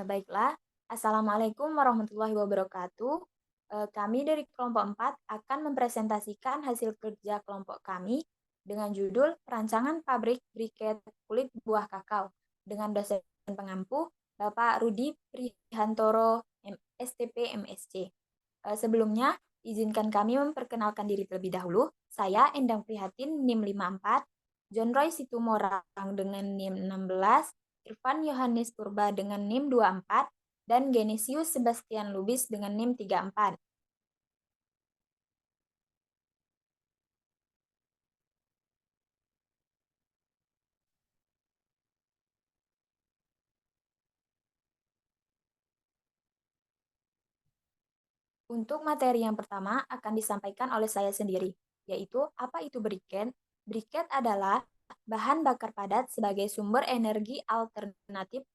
Baiklah, Assalamualaikum warahmatullahi wabarakatuh. Kami dari kelompok 4 akan mempresentasikan hasil kerja kelompok kami dengan judul Perancangan Pabrik Briket Kulit Buah Kakao dengan dosen pengampu Bapak Rudi Prihantoro, STP MSc. Sebelumnya, izinkan kami memperkenalkan diri terlebih dahulu. Saya Endang Prihatin, NIM 54, John Roy Situmorang dengan NIM 16, Irfan Yohanes Purba dengan NIM 24, dan Genesius Sebastian Lubis dengan NIM 34. Untuk materi yang pertama akan disampaikan oleh saya sendiri, yaitu apa itu briket? Briket adalah bahan bakar padat sebagai sumber energi alternatif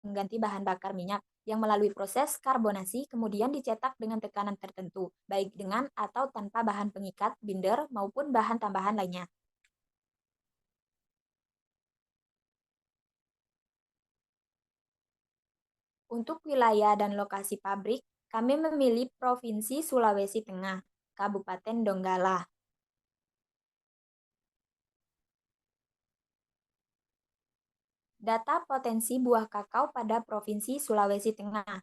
mengganti bahan bakar minyak yang melalui proses karbonasi kemudian dicetak dengan tekanan tertentu, baik dengan atau tanpa bahan pengikat, binder, maupun bahan tambahan lainnya. Untuk wilayah dan lokasi pabrik, kami memilih Provinsi Sulawesi Tengah, Kabupaten Donggala. Data potensi buah kakao pada Provinsi Sulawesi Tengah,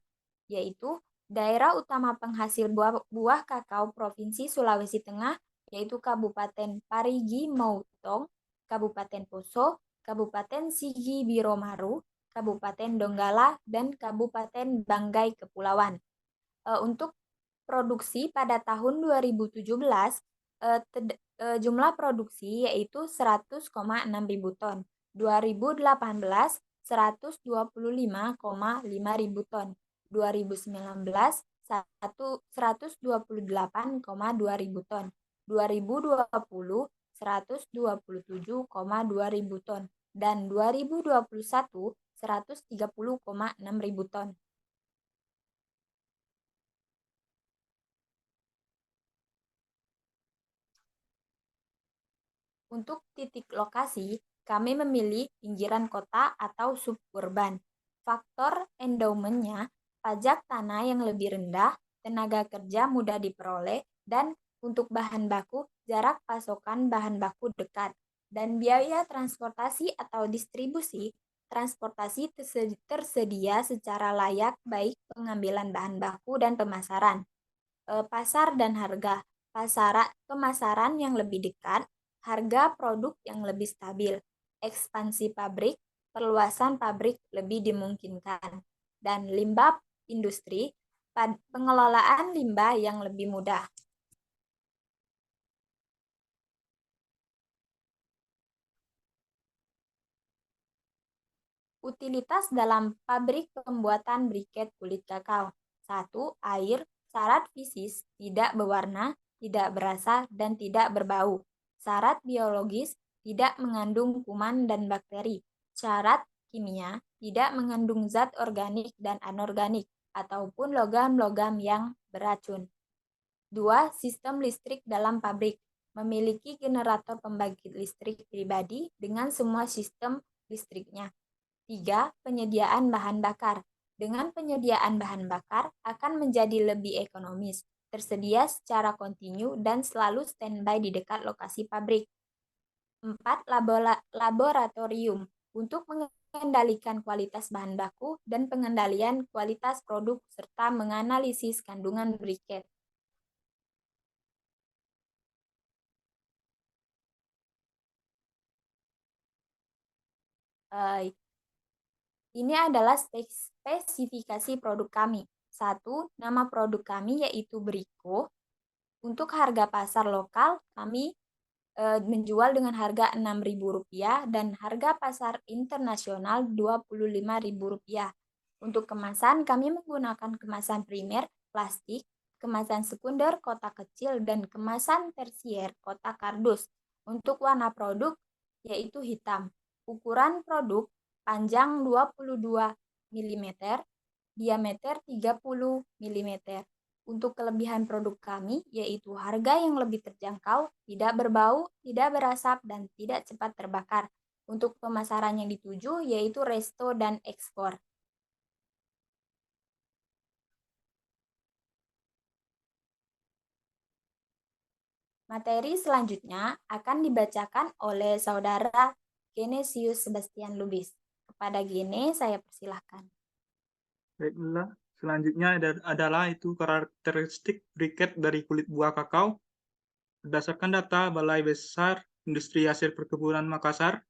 yaitu daerah utama penghasil buah kakao Provinsi Sulawesi Tengah, yaitu Kabupaten Parigi Motong, Kabupaten Poso, Kabupaten Sigi Biromaru, Kabupaten Donggala, dan Kabupaten Banggai Kepulauan. Untuk produksi pada tahun 2017, jumlah produksi yaitu 100,6 ribu ton. 2018, 125,5 ribu ton. 2019, 128,2 ribu ton. 2020, 127,2 ribu ton. Dan 2021, 130,6 ribu ton. Untuk titik lokasi, kami memilih pinggiran kota atau suburban. Faktor endowmentnya, pajak tanah yang lebih rendah, tenaga kerja mudah diperoleh, dan untuk bahan baku, jarak pasokan bahan baku dekat. Dan biaya transportasi atau distribusi, transportasi tersedia secara layak baik pengambilan bahan baku dan pemasaran. Pasar dan harga, pemasaran yang lebih dekat, harga produk yang lebih stabil, ekspansi pabrik, perluasan pabrik lebih dimungkinkan, dan limbah industri, pengelolaan limbah yang lebih mudah. Utilitas dalam pabrik pembuatan briket kulit kakao. 1. Air, syarat fisis, tidak berwarna, tidak berasa, dan tidak berbau. Syarat biologis, tidak mengandung kuman dan bakteri. Syarat kimia, tidak mengandung zat organik dan anorganik, ataupun logam-logam yang beracun. 2. Sistem listrik dalam pabrik. Memiliki generator pembangkit listrik pribadi dengan semua sistem listriknya. 3. Penyediaan bahan bakar. Dengan penyediaan bahan bakar akan menjadi lebih ekonomis, tersedia secara kontinu dan selalu standby di dekat lokasi pabrik. 4. Laboratorium untuk mengendalikan kualitas bahan baku dan pengendalian kualitas produk serta menganalisis kandungan briket. Ini adalah spesifikasi produk kami. 1. Nama produk kami yaitu Briko. Untuk harga pasar lokal, kami menjual dengan harga Rp6.000 dan harga pasar internasional Rp25.000. Untuk kemasan, kami menggunakan kemasan primer, plastik, kemasan sekunder, kotak kecil, dan kemasan tersier, kotak kardus. Untuk warna produk, yaitu hitam. Ukuran produk, panjang 22 mm, diameter 30 mm. Untuk kelebihan produk kami, yaitu harga yang lebih terjangkau, tidak berbau, tidak berasap, dan tidak cepat terbakar. Untuk pemasaran yang dituju yaitu resto dan ekspor. Materi selanjutnya akan dibacakan oleh Saudara Genesius Sebastian Lubis. Kepada Gene, saya persilahkan. Baiklah, selanjutnya adalah itu karakteristik briket dari kulit buah kakao. Berdasarkan data Balai Besar Industri Hasil Perkebunan Makassar,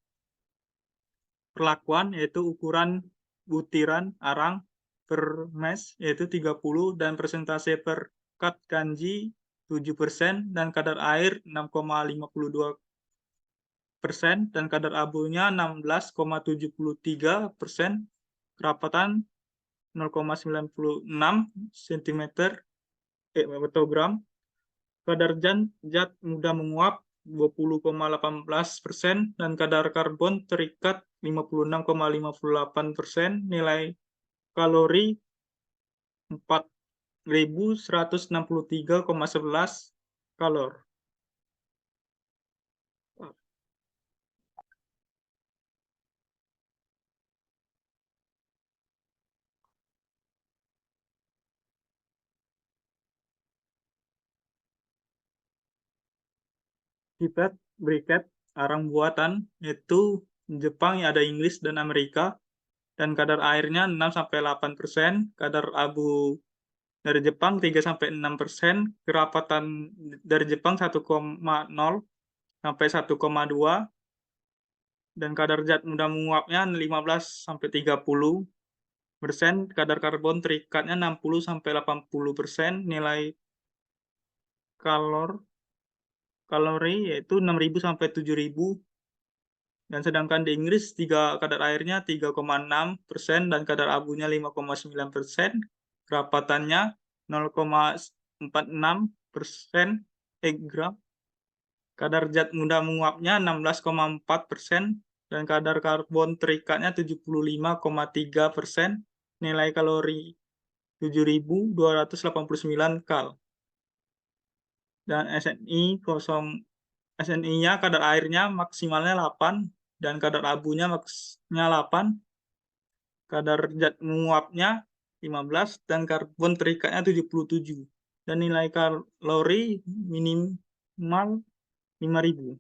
perlakuan yaitu ukuran butiran arang per mes yaitu 30 dan persentase per kat kanji 7% dan kadar air 6,52% dan kadar abunya 16,73%, kerapatan 0,96 cm atau gram, kadar zat mudah menguap 20,18% dan kadar karbon terikat 56,58%, nilai kalori 4.163,11 kalor. Pipet, briket, arang buatan itu Jepang yang ada Inggris dan Amerika, dan kadar airnya 6-8%, kadar abu dari Jepang 3-6%, kerapatan dari Jepang 1,0 sampai 1,2, dan kadar zat mudah menguapnya 15-30%, kadar karbon terikatnya 60-80%, nilai kalori yaitu 6.000 sampai 7.000, dan sedangkan di Inggris kadar airnya 3,6% dan kadar abunya 5,9%, kerapatannya 0,46% gram, kadar zat mudah menguapnya 16,4% dan kadar karbon terikatnya 75,3%, nilai kalori 7.289 kal. Dan SNI-nya kadar airnya maksimalnya 8 dan kadar abunya maksimalnya 8, kadar zat menguapnya 15 dan karbon terikatnya 77, dan nilai kalori minimal 5.000.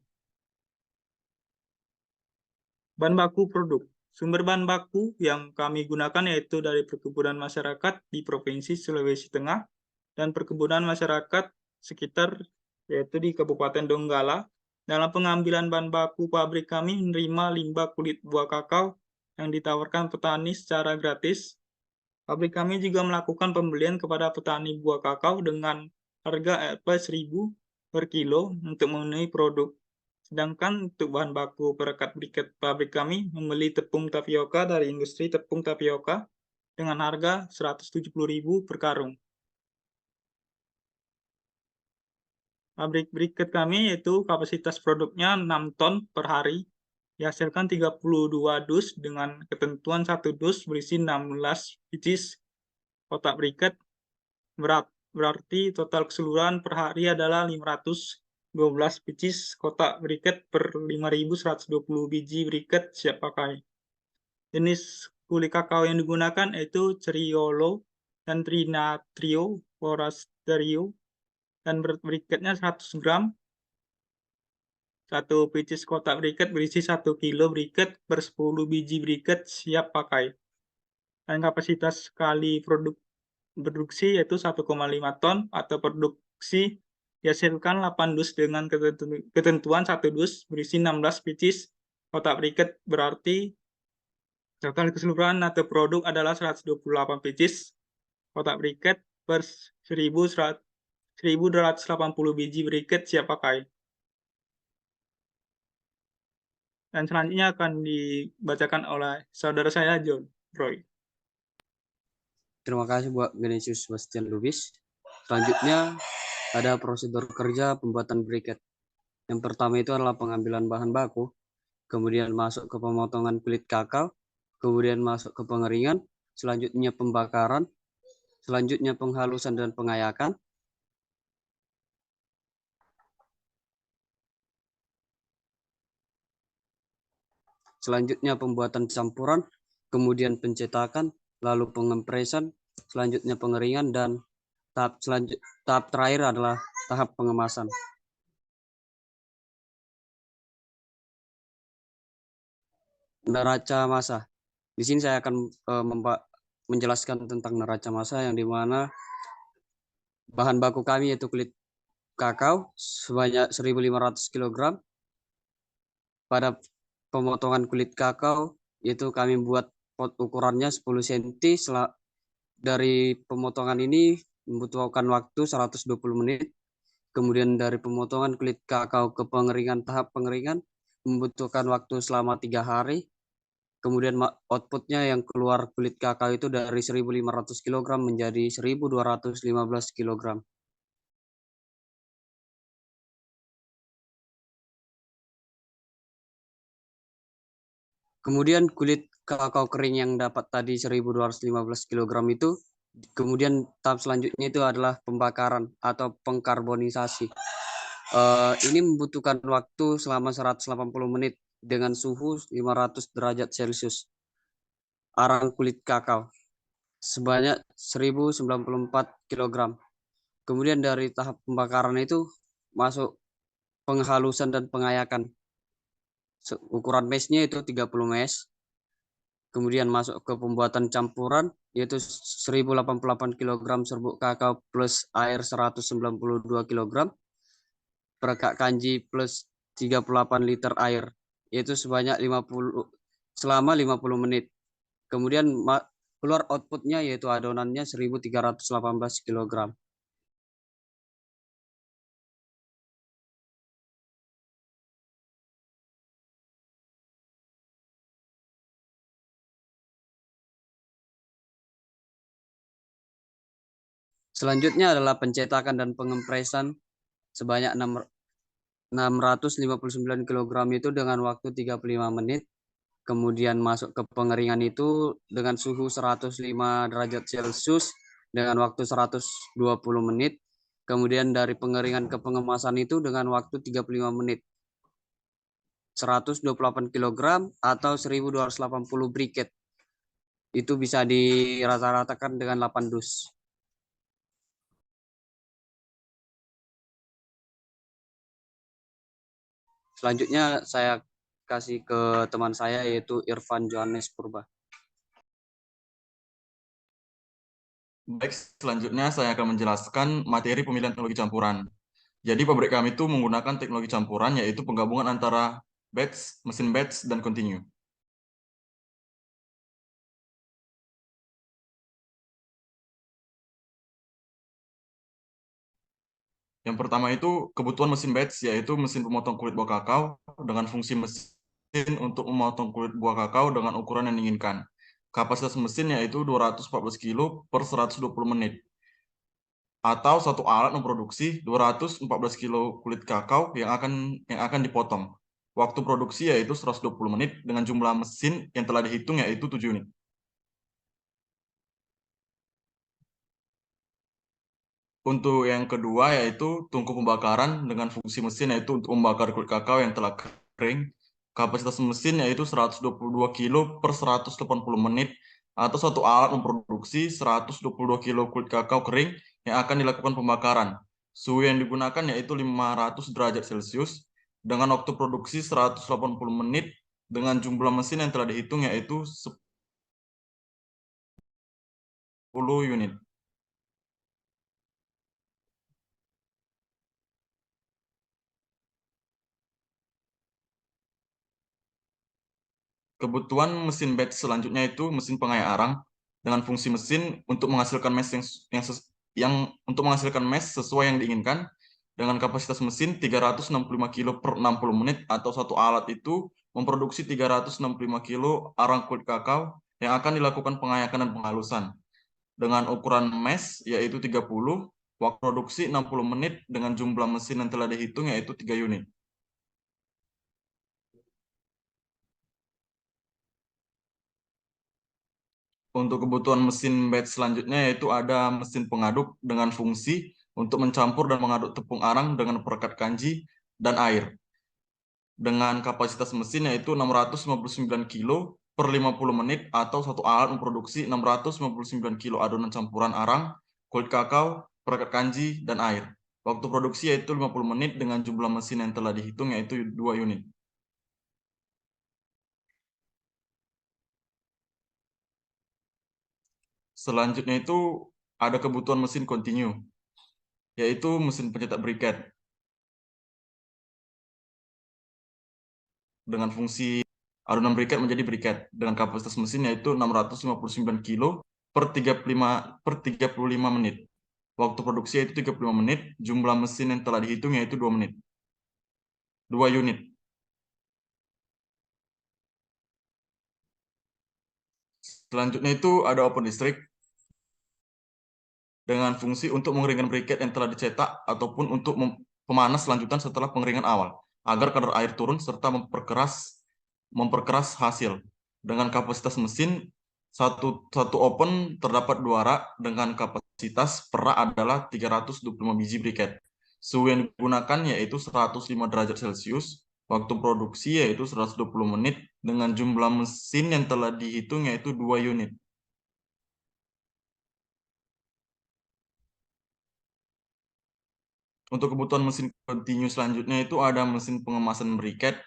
Bahan baku produk. Sumber bahan baku yang kami gunakan yaitu dari perkebunan masyarakat di Provinsi Sulawesi Tengah dan perkebunan masyarakat sekitar yaitu di Kabupaten Donggala. Dalam pengambilan bahan baku, pabrik kami menerima limbah kulit buah kakao yang ditawarkan petani secara gratis. Pabrik kami juga melakukan pembelian kepada petani buah kakao dengan harga Rp1.000 per kilo untuk memenuhi produk. Sedangkan untuk bahan baku perekat briket, pabrik kami membeli tepung tapioka dari industri tepung tapioka dengan harga Rp170.000 per karung. Pabrik briket kami yaitu kapasitas produknya 6 ton per hari, dihasilkan 32 dus dengan ketentuan 1 dus berisi 16 biji kotak briket, berarti total keseluruhan per hari adalah 512 biji kotak briket per 5.120 biji briket siap pakai. Jenis kulit kakao yang digunakan yaitu Ceriolo dan Trinatrio Forasterio, dan berat briketnya 100 gram. Satu biji kotak briket berisi 1 kilo briket per 10 biji briket siap pakai. Dan kapasitas sekali produksi yaitu 1,5 ton atau produksi dihasilkan 8 dus dengan ketentuan 1 dus berisi 16 biji kotak briket, berarti total keseluruhan atau produk adalah 128 biji kotak briket per 1.280 biji briket siap pakai. Dan selanjutnya akan dibacakan oleh saudara saya, John Roy. Terima kasih buat Genesius Sebastian Lubis. Selanjutnya ada prosedur kerja pembuatan briket. Yang pertama itu adalah pengambilan bahan baku, kemudian masuk ke pemotongan kulit kakao, kemudian masuk ke pengeringan, selanjutnya pembakaran, selanjutnya penghalusan dan pengayakan. selanjutnya pembuatan campuran, kemudian pencetakan, lalu pengempresan, selanjutnya pengeringan, dan tahap terakhir adalah tahap pengemasan. Neraca massa. Di sini saya akan menjelaskan tentang neraca massa, yang dimana bahan baku kami yaitu kulit kakao sebanyak 1.500 kg. Pada pemotongan kulit kakao itu kami buat pot ukurannya 10 cm. Dari pemotongan ini membutuhkan waktu 120 menit. Kemudian dari pemotongan kulit kakao ke pengeringan, tahap pengeringan membutuhkan waktu selama 3 hari. Kemudian outputnya yang keluar kulit kakao itu dari 1.500 kg menjadi 1.215 kg. Kemudian kulit kakao kering yang dapat tadi 1.215 kg itu, kemudian tahap selanjutnya itu adalah pembakaran atau pengkarbonisasi. Ini membutuhkan waktu selama 180 menit dengan suhu 500 derajat Celcius. Arang kulit kakao sebanyak 1.094 kg. Kemudian dari tahap pembakaran itu masuk penghalusan dan pengayakan. Ukuran meshnya itu 30 mesh. Kemudian masuk ke pembuatan campuran, yaitu 1.088 kg serbuk kakao plus air 192 kg. Perekak kanji plus 38 liter air, yaitu sebanyak selama 50 menit. Kemudian keluar outputnya yaitu adonannya 1.318 kg. Selanjutnya adalah pencetakan dan pengempresan sebanyak 659 kg itu dengan waktu 35 menit. Kemudian masuk ke pengeringan itu dengan suhu 105 derajat Celcius dengan waktu 120 menit. Kemudian dari pengeringan ke pengemasan itu dengan waktu 35 menit. 128 kg atau 1.280 briket. Itu bisa dirata-ratakan dengan 8 dus. Selanjutnya saya kasih ke teman saya yaitu Irfan Johannes Purba. Baik, selanjutnya saya akan menjelaskan materi pemilihan teknologi campuran. Jadi pabrik kami itu menggunakan teknologi campuran, yaitu penggabungan antara batch, mesin batch, dan continue. Yang pertama itu kebutuhan mesin batch, yaitu mesin pemotong kulit buah kakao dengan fungsi mesin untuk memotong kulit buah kakao dengan ukuran yang diinginkan. Kapasitas mesin yaitu 214 kilo per 120 menit. Atau satu alat memproduksi 214 kilo kulit kakao yang akan dipotong. Waktu produksi yaitu 120 menit dengan jumlah mesin yang telah dihitung yaitu 7 unit. Untuk yang kedua yaitu tungku pembakaran dengan fungsi mesin yaitu untuk membakar kulit kakao yang telah kering. Kapasitas mesin yaitu 122 kilo per 180 menit atau satu alat memproduksi 122 kilo kulit kakao kering yang akan dilakukan pembakaran. Suhu yang digunakan yaitu 500 derajat Celcius dengan waktu produksi 180 menit dengan jumlah mesin yang telah dihitung yaitu 10 unit. Kebutuhan mesin batch selanjutnya itu mesin pengayak arang dengan fungsi mesin untuk menghasilkan mesh untuk menghasilkan mesh sesuai yang diinginkan dengan kapasitas mesin 365 kilo per 60 menit atau satu alat itu memproduksi 365 kilo arang kulit kakao yang akan dilakukan pengayakan dan penghalusan. Dengan ukuran mesh yaitu 30, waktu produksi 60 menit dengan jumlah mesin yang telah dihitung yaitu 3 unit. Untuk kebutuhan mesin batch selanjutnya yaitu ada mesin pengaduk dengan fungsi untuk mencampur dan mengaduk tepung arang dengan perekat kanji dan air. dengan kapasitas mesin yaitu 659 kilo per 50 menit atau satu alat memproduksi 659 kilo adonan campuran arang, kulit kakao, perekat kanji, dan air. Waktu produksi yaitu 50 menit dengan jumlah mesin yang telah dihitung yaitu 2 unit. Selanjutnya itu ada kebutuhan mesin kontinu, yaitu mesin pencetak briket dengan fungsi adonan briket menjadi briket dengan kapasitas mesin yaitu 659 kilo per 35 menit. Waktu produksi yaitu 35 menit, jumlah mesin yang telah dihitung yaitu 2 menit. 2 unit. Selanjutnya itu ada open district dengan fungsi untuk mengeringkan briket yang telah dicetak ataupun untuk pemanas lanjutan setelah pengeringan awal agar kadar air turun serta memperkeras hasil. Dengan kapasitas mesin satu open terdapat 2 rak dengan kapasitas per rak adalah 325 biji briket. Suhu yang digunakan yaitu 105 derajat Celcius. Waktu produksi yaitu 120 menit dengan jumlah mesin yang telah dihitung yaitu 2 unit. Untuk kebutuhan mesin kontinu selanjutnya itu ada mesin pengemasan briket,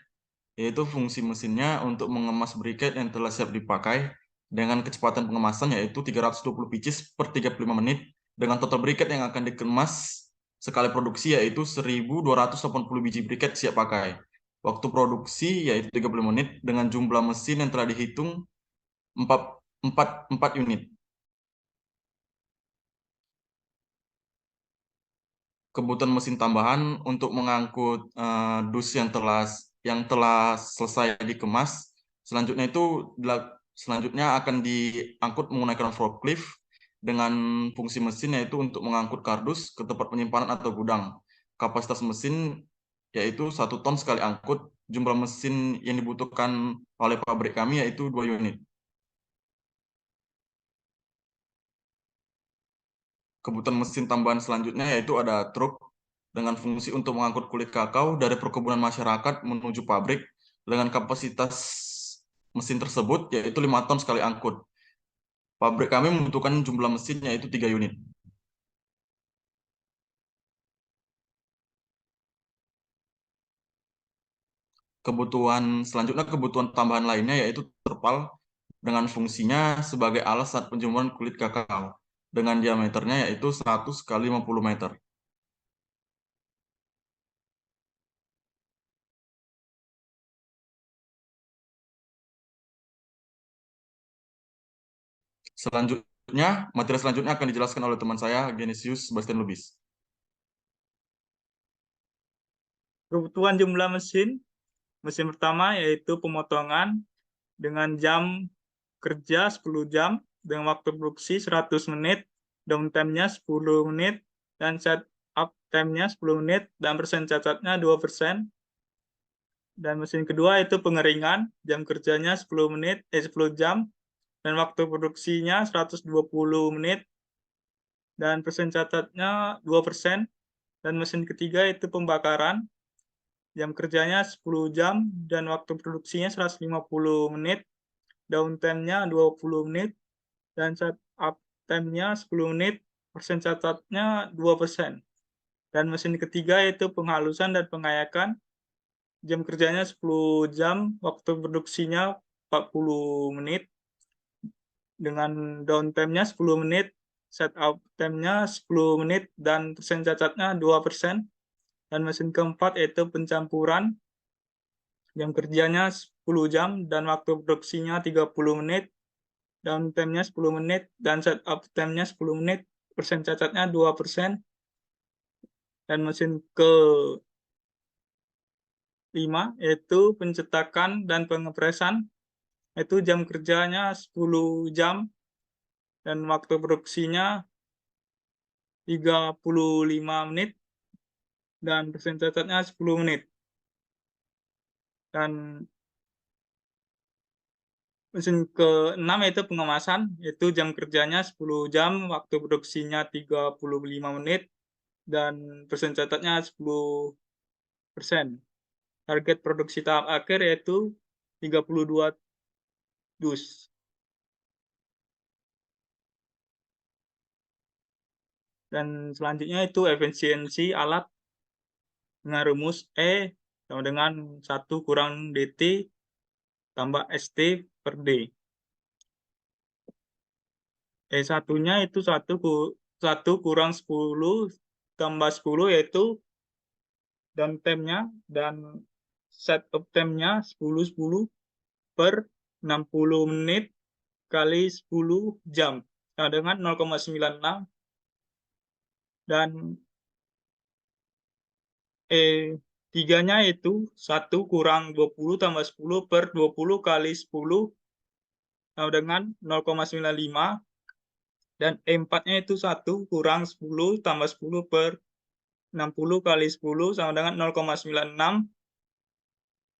yaitu fungsi mesinnya untuk mengemas briket yang telah siap dipakai dengan kecepatan pengemasan yaitu 320 pieces per 35 menit dengan total briket yang akan dikemas sekali produksi yaitu 1.280 biji briket siap pakai. Waktu produksi yaitu 30 menit dengan jumlah mesin yang telah dihitung 4 unit. Kebutuhan mesin tambahan untuk mengangkut dus yang telah selesai dikemas. Selanjutnya akan diangkut menggunakan forklift dengan fungsi mesin yaitu untuk mengangkut kardus ke tempat penyimpanan atau gudang. Kapasitas mesin yaitu 1 ton sekali angkut. Jumlah mesin yang dibutuhkan oleh pabrik kami yaitu 2 unit. Kebutuhan mesin tambahan selanjutnya yaitu ada truk dengan fungsi untuk mengangkut kulit kakao dari perkebunan masyarakat menuju pabrik dengan kapasitas mesin tersebut yaitu 5 ton sekali angkut. Pabrik kami membutuhkan jumlah mesin yaitu 3 unit. Kebutuhan tambahan lainnya yaitu terpal dengan fungsinya sebagai alas saat penjemuran kulit kakao dengan diameternya yaitu 100 kali 50 meter. Materi selanjutnya akan dijelaskan oleh teman saya, Genesius Sebastian Lubis. Kebutuhan jumlah mesin pertama yaitu pemotongan dengan jam kerja 10 jam, dengan waktu produksi 100 menit, downtime-nya 10 menit, dan setup time-nya 10 menit, dan persen cacatnya 2%. Dan mesin kedua itu pengeringan, jam kerjanya 10 jam, dan waktu produksinya 120 menit, dan persen cacatnya 2%. Dan mesin ketiga itu pembakaran, jam kerjanya 10 jam, dan waktu produksinya 150 menit, downtime-nya 20 menit, dan setup time-nya 10 menit, persen cacatnya 2%. Dan mesin ketiga itu penghalusan dan pengayakan, jam kerjanya 10 jam, waktu produksinya 40 menit, dengan downtime-nya 10 menit, setup time-nya 10 menit, dan persen cacatnya 2%. Dan mesin keempat yaitu pencampuran, jam kerjanya 10 jam, dan waktu produksinya 30 menit, downtime-nya 10 menit, dan setup time-nya 10 menit, persen cacatnya 2%. Dan mesin ke-5 yaitu pencetakan dan pengepresan, itu jam kerjanya 10 jam, dan waktu produksinya 35 menit, dan persen cacatnya 10 menit. Dan mesin ke-6 yaitu pengemasan, itu jam kerjanya 10 jam, waktu produksinya 35 menit, dan persen cacatnya 10%. Target produksi tahap akhir yaitu 32 dus. Dan selanjutnya itu efisiensi alat dengan rumus E sama dengan 1 kurang DT tambah ST per D. E1-nya itu 1 kurang 10 tambah 10 yaitu downtime-nya dan set of time-nya 10 per 60 menit kali 10 jam. Nah, dengan 0,96 dan E3-nya itu 1 kurang 20 tambah 10 per 20 kali 10 sama dengan 0,95 dan E4-nya itu 1 kurang 10 tambah 10 per 60 kali 10 sama dengan 0,96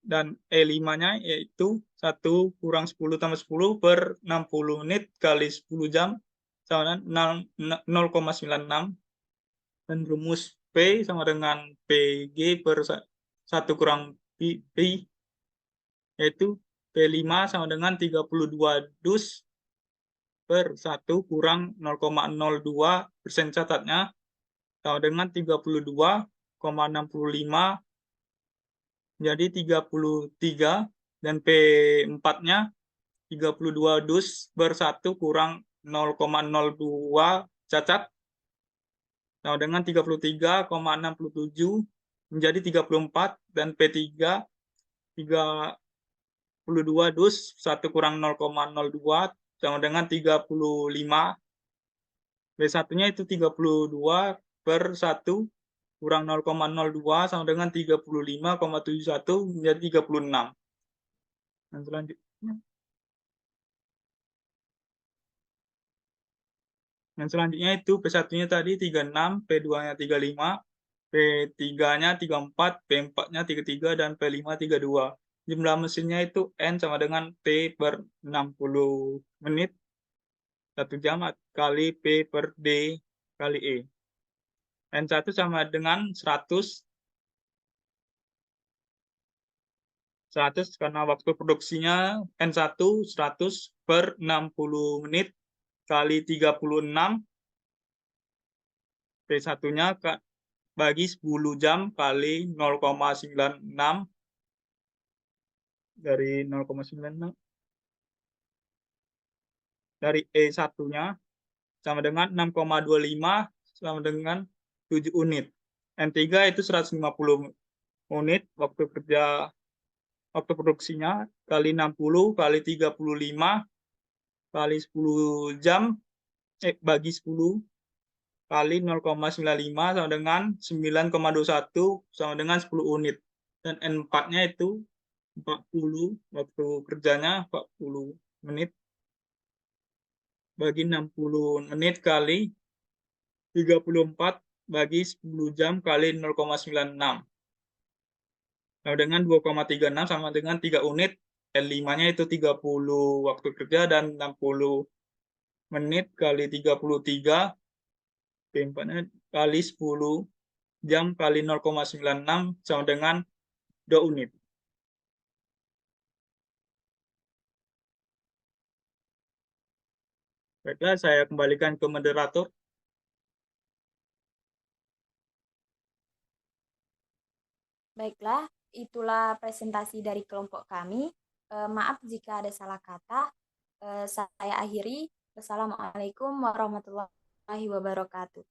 dan E5-nya yaitu 1 kurang 10 tambah 10 per 60 menit kali 10 jam sama dengan 0,96 dan rumus P sama dengan PG per 1 kurang Pi yaitu P5 sama dengan 32 dus per 1 kurang 0,02% catatnya sama dengan 32,65 jadi 33 dan P4-nya 32 dus per 1 kurang 0,02 cacat sama dengan 33,67 menjadi 34 dan P3 32 dus 1 kurang 0,02 sama dengan 35. B1-nya itu 32 per 1 kurang 0,02 sama dengan 35,71 menjadi 36. Dan selanjutnya itu P1-nya tadi 36, P2-nya 35, P3-nya 34, P4-nya 33, dan P5 32. Jumlah mesinnya itu N sama dengan T per 60 menit, 1 jam kali P per D kali E. N1 sama dengan 100 karena waktu produksinya N1 100 per 60 menit kali 36 P1-nya bagi 10 jam kali 0,96 dari 0,96 dari E1-nya sama dengan 6,25 sama dengan 7 unit. N3 itu 150 unit waktu produksinya kali 60 kali 35 kali 10 jam bagi 10 kali 0,95 sama dengan 9,21 sama dengan 10 unit. Dan N4-nya itu 40 waktu kerjanya 40 menit bagi 60 menit kali 34 bagi 10 jam kali 0,96. Nah, dengan 2,36 sama dengan 3 unit. N5-nya itu 30 waktu kerja dan 60 menit kali 33. P4-nya kali 10 jam kali 0,96 sama dengan 2 unit. Baiklah, saya kembalikan ke moderator. Baiklah, itulah presentasi dari kelompok kami. Maaf jika ada salah kata. Saya akhiri. Wassalamualaikum warahmatullahi wabarakatuh.